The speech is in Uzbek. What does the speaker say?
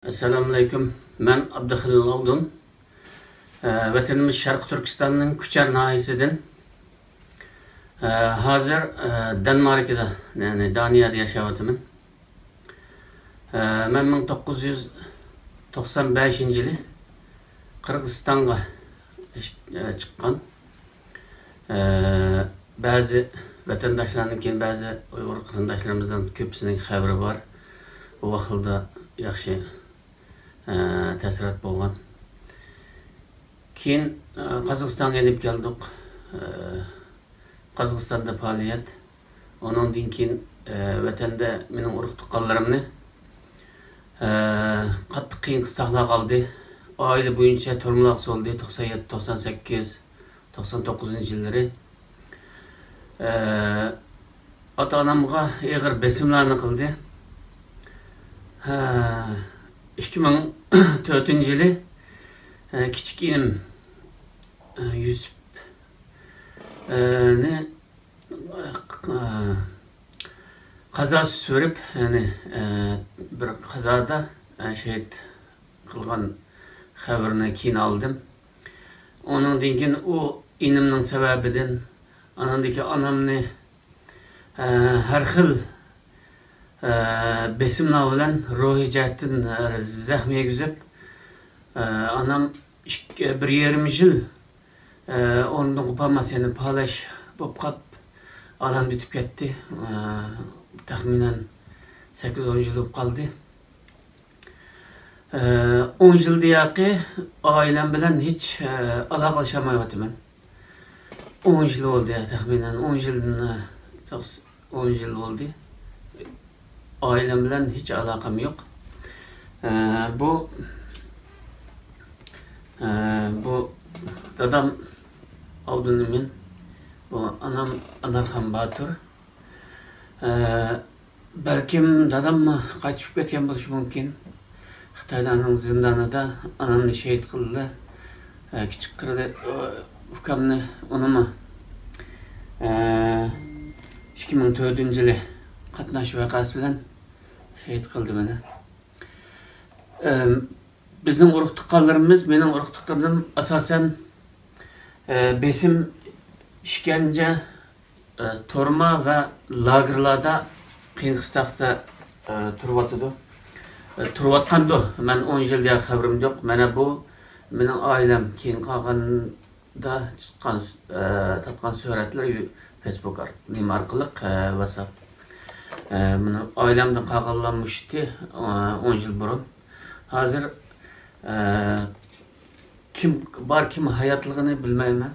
Assalamualaikum. Ben Abdülhalil Avdun. Vatanımız Şarkı Türkistan'ın Küçer nahiyesinden. Hazır Danmark'da, yani Daniya'da yaşavatımın. Ben 1995 yılı Kırgızistan'a çıkan. Bazı vatandaşlarının, bazı Uygur kırındaşlarımızdan köpüsünün haberi var. Bu vakılda yaxşı təsirat bolğan. Keyin Qazaqstan'a gelip geldik. Qazaqstanda fəaliyyət. Ondan keyin vatanda mening urug' tuqqanlarimni qattiq qiyin qistaklar qaldı. Aile boyunca turmuloq soldi 97, 98, 99 yılları. Ata-anamga ağır besimlarni qildi. 2004 yılı küçük inim Yusuf kaza sürüp, yani bir kazada şehit kılgan haberini keyin aldım. Onun dinkin o inimnin sebebiden anandaki anamni her xil besimler bilen ruhi cihetten zahmiye güzep anam bir 20 yıl onun kupamasını paylaş bopkap alan bitip gitti. Tahminen 8-10 yıl kaldı. 10 yıl diyaki ailem bilen hiç alakalaşamayottum ben. 10 yıl oldu ya, tahminen 10 yıl oldu. Ailemle hiç alakam yok. Bu dadam Avdun'un, bu anam Anarhan Batur. Belki dadam mı kaçıp ketken buluş mümkün. Xitaylarning zindanida anamni şehit kıldı. Küçük kırdı ukamni onu mu 2004 yılı qatnash vakası bilen şehit kıldı beni. Bizning urug' tuqqanlarimiz, mening urug' tuqqanlarim asosan besim, işkence, torma ve lagerlarda Qiyinqishtaqda turvatıdı. Turvatqandı. Ben 10 yıl diye haberim yok. Mana bu mening ailem keyin qolganda chiqqan tatqan suratlar Facebook arqali WhatsApp. Ailemden qolganmıştı 10 yıl burun. Hazır kim hayatligini bilmayman.